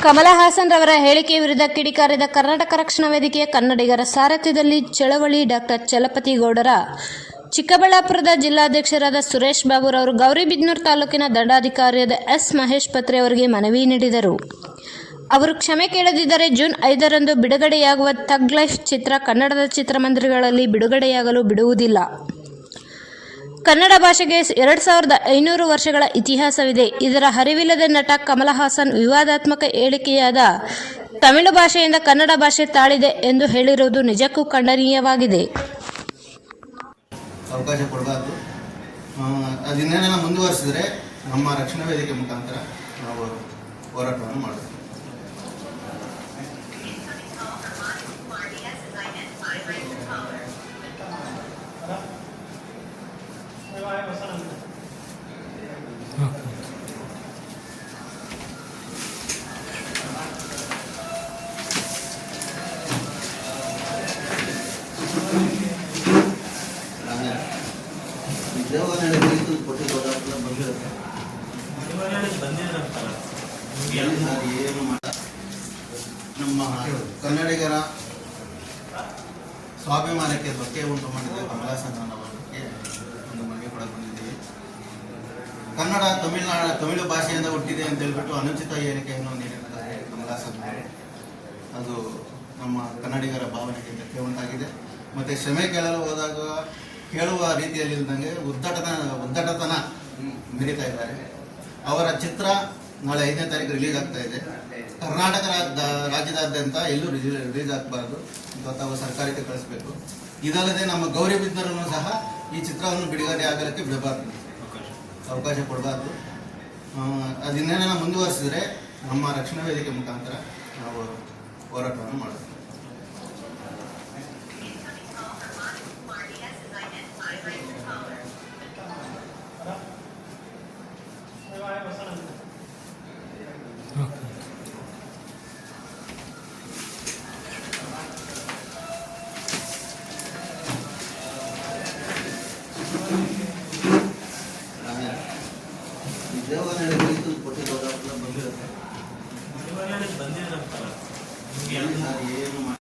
ಕಮಲ ಹಾಸನ್ ರವರ ಹೇಳಿಕೆ ವಿರುದ್ಧ ಕಿಡಿಕಾರಿದ ಕರ್ನಾಟಕ ರಕ್ಷಣಾ ವೇದಿಕೆಯ ಕನ್ನಡಿಗರ ಸಾರಥ್ಯದಲ್ಲಿ ಚಳವಳಿ. ಡಾಕ್ಟರ್ ಚಲಪತಿ ಗೌಡರ ಚಿಕ್ಕಬಳ್ಳಾಪುರದ ಜಿಲ್ಲಾಧ್ಯಕ್ಷರಾದ ಸುರೇಶ್ ಬಾಬುರವರು ಗೌರಿಬಿದನೂರು ತಾಲೂಕಿನ ದಂಡಾಧಿಕಾರಿಯಾದ ಎಸ್ ಮಹೇಶ್ ಪತ್ರೆ ಅವರಿಗೆ ಮನವಿ ನೀಡಿದರು. ಅವರು ಕ್ಷಮೆ ಕೇಳದಿದ್ದರೆ ಜೂನ್ 5ರಂದು ಬಿಡುಗಡೆಯಾಗುವ ಥಗ್ ಲೈಫ್ ಚಿತ್ರ ಕನ್ನಡದ ಚಿತ್ರಮಂದಿರಗಳಲ್ಲಿ ಬಿಡುಗಡೆಯಾಗಲು ಬಿಡುವುದಿಲ್ಲ. ಕನ್ನಡ ಭಾಷೆಗೆ 2500 ವರ್ಷಗಳ ಇತಿಹಾಸವಿದೆ. ಇದರ ಅರಿವಿಲ್ಲದ ನಟ ಕಮಲ ಹಾಸನ್ ವಿವಾದಾತ್ಮಕ ಹೇಳಿಕೆಯಾದ ತಮಿಳು ಭಾಷೆಯಿಂದ ಕನ್ನಡ ಭಾಷೆ ತಾಳಿದೆ ಎಂದು ಹೇಳಿರುವುದು ನಿಜಕ್ಕೂ ಖಂಡನೀಯವಾಗಿದೆ. ಅವಕಾಶ ಕೊಡಬಾರ್ದು. ಅದನ್ನೇನೆಲ್ಲ ಮುಂದುವರಿಸಿದ್ರೆ ನಮ್ಮ ರಕ್ಷಣಾ ವೇದಿಕೆ ಮುಖಾಂತರ ನಾವು ಹೋರಾಟವನ್ನು ಮಾಡುತ್ತೇವೆ. ನಮ್ಮ ಕನ್ನಡಿಗರ ಸ್ವಾಭಿಮಾನಕ್ಕೆ ಧಕ್ಕೆ ಉಂಟು ಮಾಡಿದ ಕಮಲ ಹಾಸನ್ ಅವರಿಗೆ ಒಂದು ಮನವಿ ಕೂಡ ಬಂದಿದ್ದೀವಿ. ಕನ್ನಡ ತಮಿಳು ಭಾಷೆಯಿಂದ ಹುಟ್ಟಿದೆ ಅಂತ ಹೇಳ್ಬಿಟ್ಟು ಅನುಚಿತ ಹೇಳಿಕೆಯನ್ನು ನೀಡಿದ್ದಾರೆ ಕಮಲ ಹಾಸನ್ ಅವರು. ಅದು ನಮ್ಮ ಕನ್ನಡಿಗರ ಭಾವನೆಗೆ ಧಕ್ಕೆ ಉಂಟಾಗಿದೆ. ಮತ್ತು ಕ್ಷಮೆ ಕೇಳಲು ಹೋದಾಗ ಕೇಳುವ ರೀತಿಯಲ್ಲಿ ಇಲ್ದಂಗೆ ಉದ್ದಟತನ ಮೆರೀತಾ ಇದ್ದಾರೆ. ಅವರ ಚಿತ್ರ ನಾಳೆ 5ನೇ ತಾರೀಕು ರಿಲೀಸ್ ಆಗ್ತಾ ಇದೆ. ಕರ್ನಾಟಕ ರಾಜ್ಯದಾದ್ಯಂತ ಎಲ್ಲೂ ರಿಲೀಸ್ ಆಗಬಾರ್ದು ಅಂತ ತಾವು ಸರ್ಕಾರಕ್ಕೆ ಕಳಿಸಬೇಕು. ಇದಲ್ಲದೆ ನಮ್ಮ ಗೌರಿಬಿದನೂರನ್ನು ಸಹ ಈ ಚಿತ್ರವನ್ನು ಬಿಡುಗಡೆ ಆಗಲಿಕ್ಕೆ ಬಿಡಬಾರ್ದು, ಅವಕಾಶ ಕೊಡಬಾರ್ದು. ಅದನ್ನೇನೆಲ್ಲ ಮುಂದುವರಿಸಿದ್ರೆ ನಮ್ಮ ರಕ್ಷಣಾ ವೇದಿಕೆ ಮುಖಾಂತರ ನಾವು ಹೋರಾಟವನ್ನು ಮಾಡುತ್ತೇವೆ.